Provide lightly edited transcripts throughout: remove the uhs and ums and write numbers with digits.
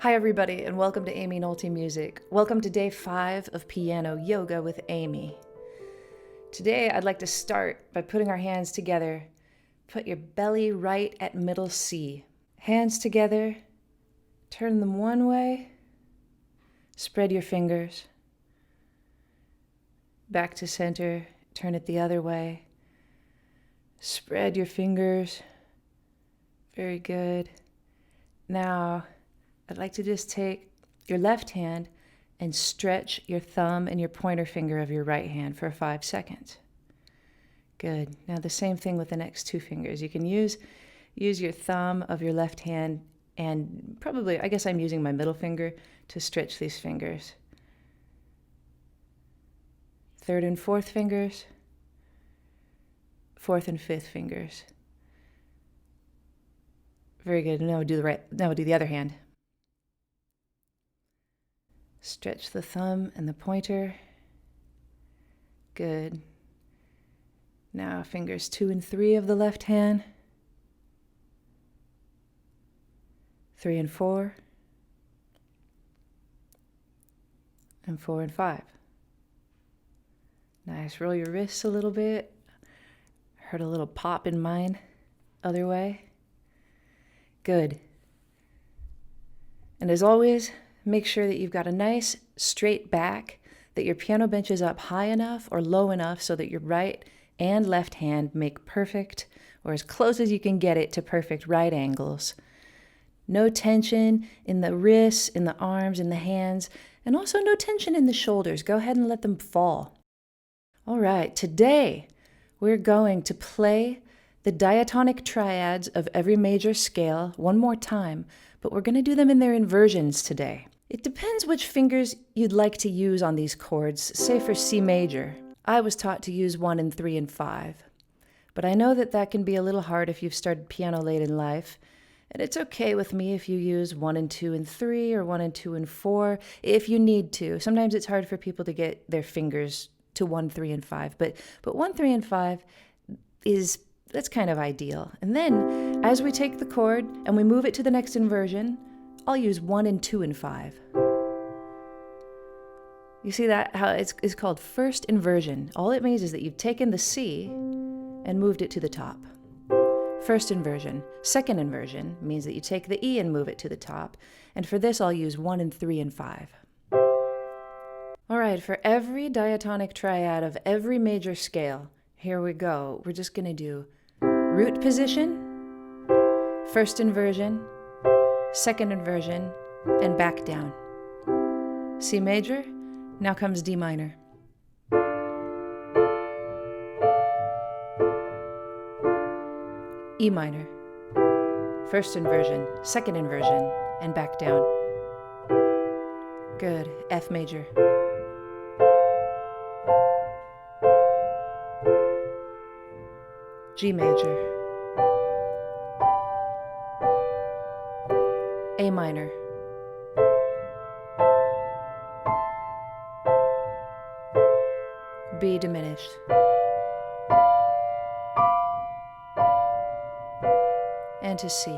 Hi everybody, and welcome to Aimee Nolte Music. Welcome to day 5 of Piano Yoga with Aimee. Today I'd like to start by putting our hands together. Put your belly right at middle C. Hands together, turn them one way, spread your fingers. Back to center, turn it the other way. Spread your fingers. Very good. Now, I'd like to just take your left hand and stretch your thumb and your pointer finger of your right hand for 5 seconds. Good. Now the same thing with the next 2 fingers. You can use your thumb of your left hand and probably, I guess I'm using my middle finger to stretch these fingers. 3rd and 4th fingers, 4th and 5th fingers. Very good. Now we'll do the other hand. Stretch the thumb and the pointer. Good. Now fingers 2 and 3 of the left hand. 3 and 4. And 4 and 5. Nice. Roll your wrists a little bit. Heard a little pop in mine. Other way. Good. And as always, make sure that you've got a nice straight back, that your piano bench is up high enough or low enough so that your right and left hand make perfect, or as close as you can get it to perfect right angles. No tension in the wrists, in the arms, in the hands, and also no tension in the shoulders. Go ahead and let them fall. All right, today we're going to play the Diatonic Triads of every major scale one more time, but we're going to do them in their inversions today. It depends which fingers you'd like to use on these chords. Say for C major, I was taught to use 1 and 3 and 5, but I know that can be a little hard if you've started piano late in life, and it's okay with me if you use 1 and 2 and 3 or 1 and 2 and 4 if you need to. Sometimes it's hard for people to get their fingers to 1, 3, and 5, but 1, 3, and 5 that's kind of ideal. And then, as we take the chord and we move it to the next inversion, I'll use 1 and 2 and 5. You see that? How it's called first inversion. All it means is that you've taken the C and moved it to the top. First inversion. Second inversion means that you take the E and move it to the top. And for this, I'll use 1 and 3 and 5. All right, for every diatonic triad of every major scale, here we go. We're just going to do root position, first inversion, second inversion, and back down. C major, now comes D minor. E minor, first inversion, second inversion, and back down. Good. F major. G major, A minor, B diminished, and to C.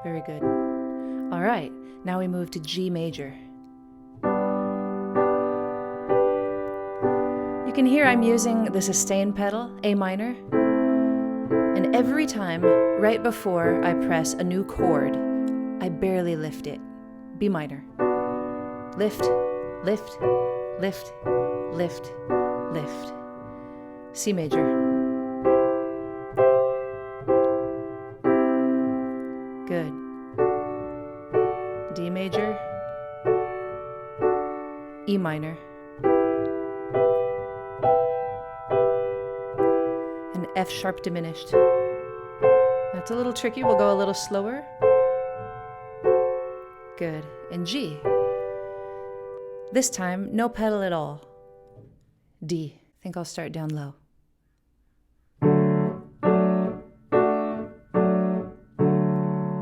Very good. All right, now we move to G major. You can hear I'm using the sustain pedal, A minor. And every time, right before I press a new chord, I barely lift it. B minor. Lift, lift, lift, lift, lift. C major. Good. D major. E minor. And F sharp diminished. That's a little tricky. We'll go a little slower. Good. And G. This time, no pedal at all. D. I think I'll start down low.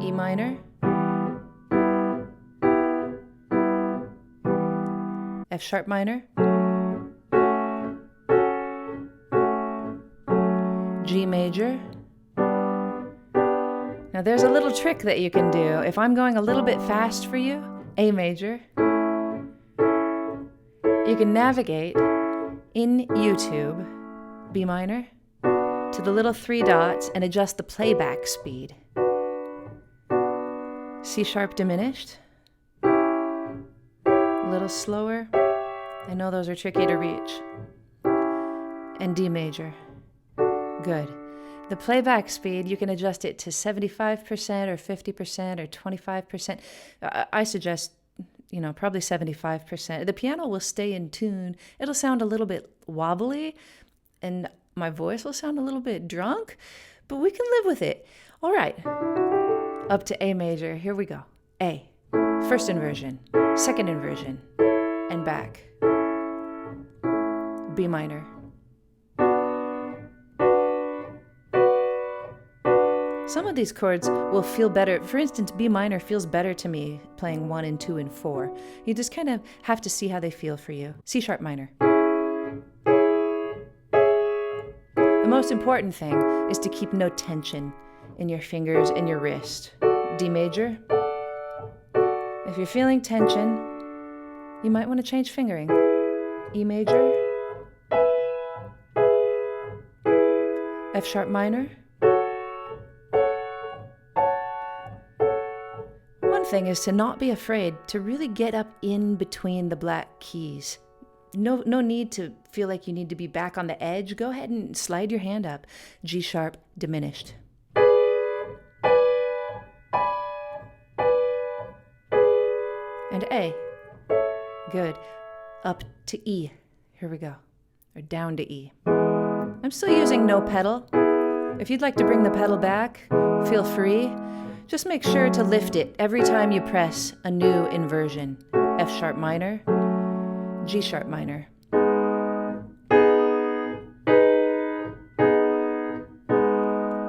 E minor. F sharp minor. G major. Now Now there's a little trick that you can do. If I'm going a little bit fast for you, A major, you can navigate in YouTube, B minor, to the little 3 dots and adjust the playback speed. C sharp diminished, a little slower. I know those are tricky to reach. And D major. Good. The playback speed, you can adjust it to 75% or 50% or 25%. I suggest, probably 75%. The piano will stay in tune. It'll sound a little bit wobbly, and my voice will sound a little bit drunk, but we can live with it. All right. Up to A major. Here we go. A. First inversion. Second inversion. And back. B minor. Some of these chords will feel better. For instance, B minor feels better to me playing 1 and 2 and 4. You just kind of have to see how they feel for you. C sharp minor. The most important thing is to keep no tension in your fingers and your wrist. D major. If you're feeling tension, you might want to change fingering. E major. F sharp minor. One thing is to not be afraid to really get up in between the black keys. No need to feel like you need to be back on the edge. Go ahead and slide your hand up. G sharp diminished. And A. Good. Up to E. Here we go. Or down to E. I'm still using no pedal. If you'd like to bring the pedal back, feel free. Just make sure to lift it every time you press a new inversion. F sharp minor, G sharp minor.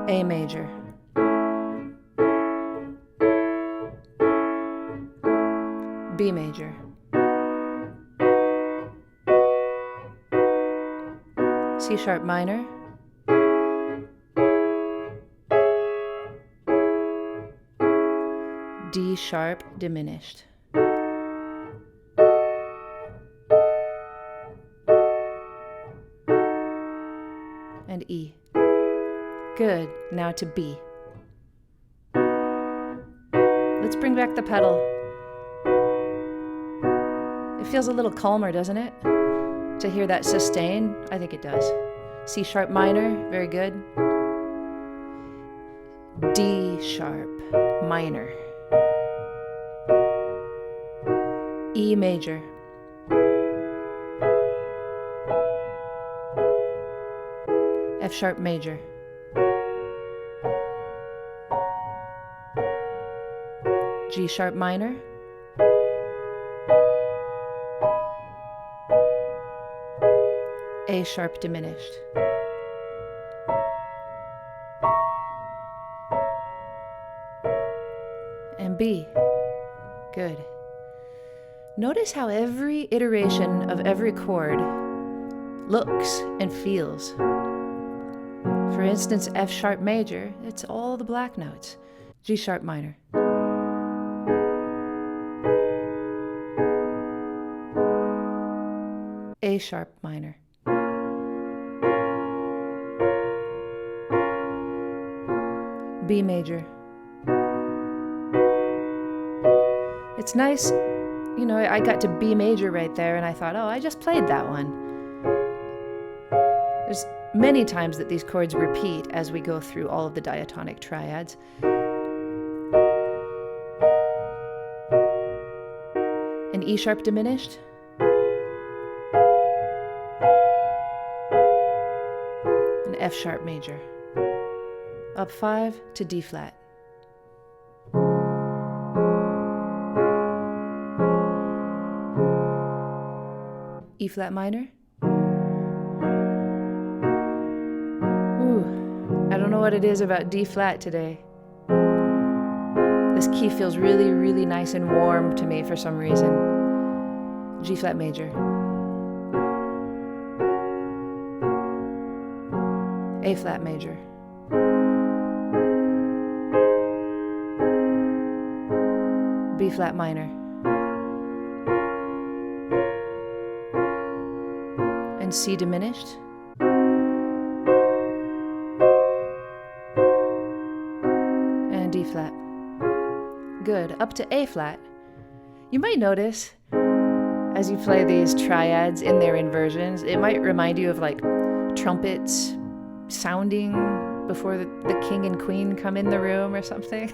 A major. B major. C sharp minor. D sharp diminished. And E. Good. Now to B. Let's bring back the pedal. It feels a little calmer, doesn't it? To hear that sustain? I think it does. C sharp minor, very good. D sharp minor. E major. F sharp major. G sharp minor. A sharp diminished. And B. Good. Notice how every iteration of every chord looks and feels. For instance, F sharp major, it's all the black notes. G sharp minor. A sharp minor. B major. It's nice, I got to B major right there and I thought, oh, I just played that one. There's many times that these chords repeat as we go through all of the diatonic triads. An E sharp diminished. An F sharp major. Up 5 to D flat. E flat minor. Ooh, I don't know what it is about D flat today. This key feels really, really nice and warm to me for some reason. G flat major. A flat major. flat minor. And C diminished. And D flat. Good. Up to A flat. You might notice as you play these triads in their inversions, it might remind you of like trumpets sounding before the king and queen come in the room or something.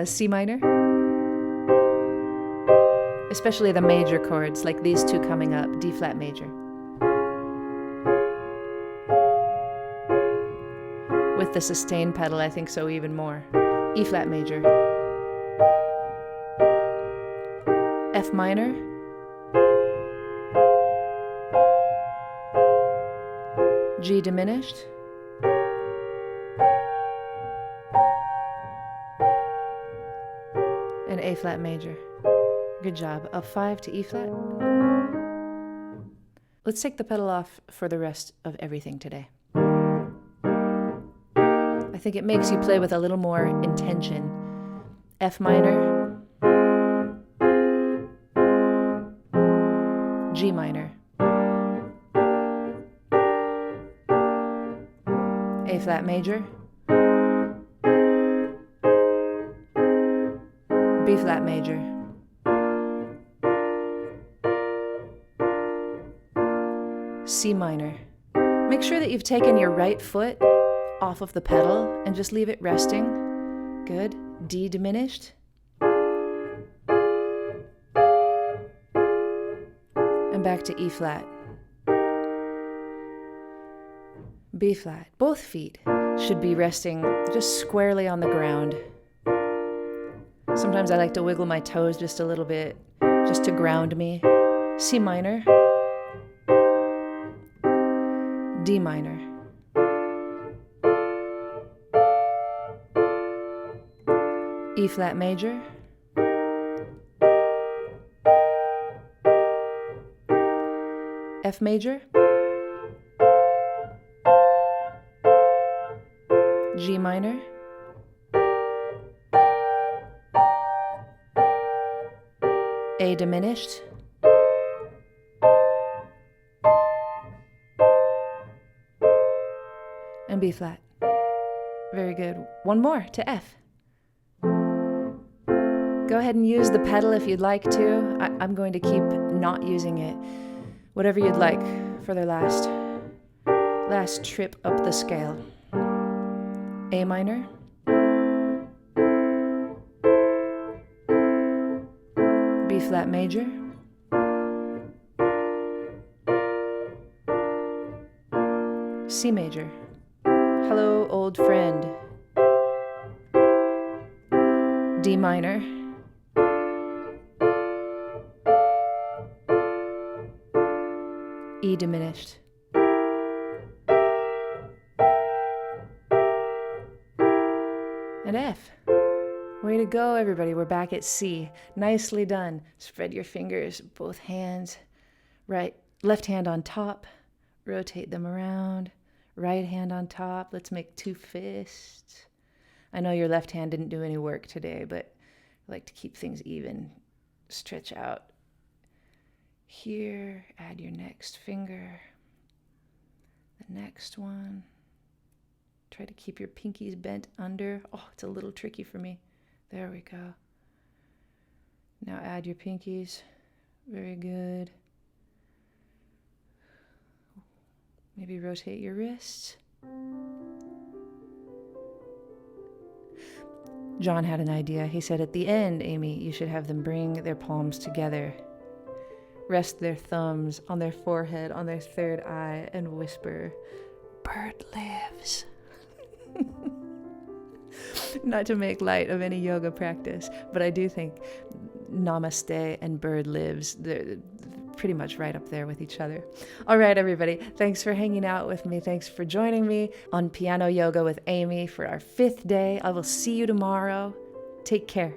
C minor. Especially the major chords, like these two coming up, D flat major. With the sustain pedal, I think so even more. E flat major. F minor. G diminished. And A flat major. Good job. Up 5 to E flat. Let's take the pedal off for the rest of everything today. I think it makes you play with a little more intention. F minor. G minor. A flat major. B flat major. C minor. Make sure that you've taken your right foot off of the pedal and just leave it resting. Good. D diminished. And back to E flat. B flat. Both feet should be resting just squarely on the ground. Sometimes I like to wiggle my toes just a little bit, just to ground me. C minor. D minor. E flat major. F major. G minor. A diminished. And B flat. Very good. One more to F. Go ahead and use the pedal if you'd like to. I'm going to keep not using it. Whatever you'd like for the last trip up the scale. A minor. B flat major. C major. Hello, old friend. D minor. E diminished. And F. Way to go, everybody. We're back at C. Nicely done. Spread your fingers, both hands. Left hand on top. Rotate them around. Right hand on top. Let's make 2 fists. I know your left hand didn't do any work today, but I like to keep things even. Stretch out. Here, add your next finger. The next one. Try to keep your pinkies bent under. Oh, it's a little tricky for me. There we go. Now add your pinkies. Very good. Maybe rotate your wrists. John had an idea. He said, at the end, Aimee, you should have them bring their palms together. Rest their thumbs on their forehead, on their third eye, and whisper, "Bird lives." Not to make light of any yoga practice, but I do think namaste and bird lives, they're pretty much right up there with each other. All right, everybody, thanks for hanging out with me. Thanks for joining me on Piano Yoga with Aimee for our 5th day. I will see you tomorrow. Take care.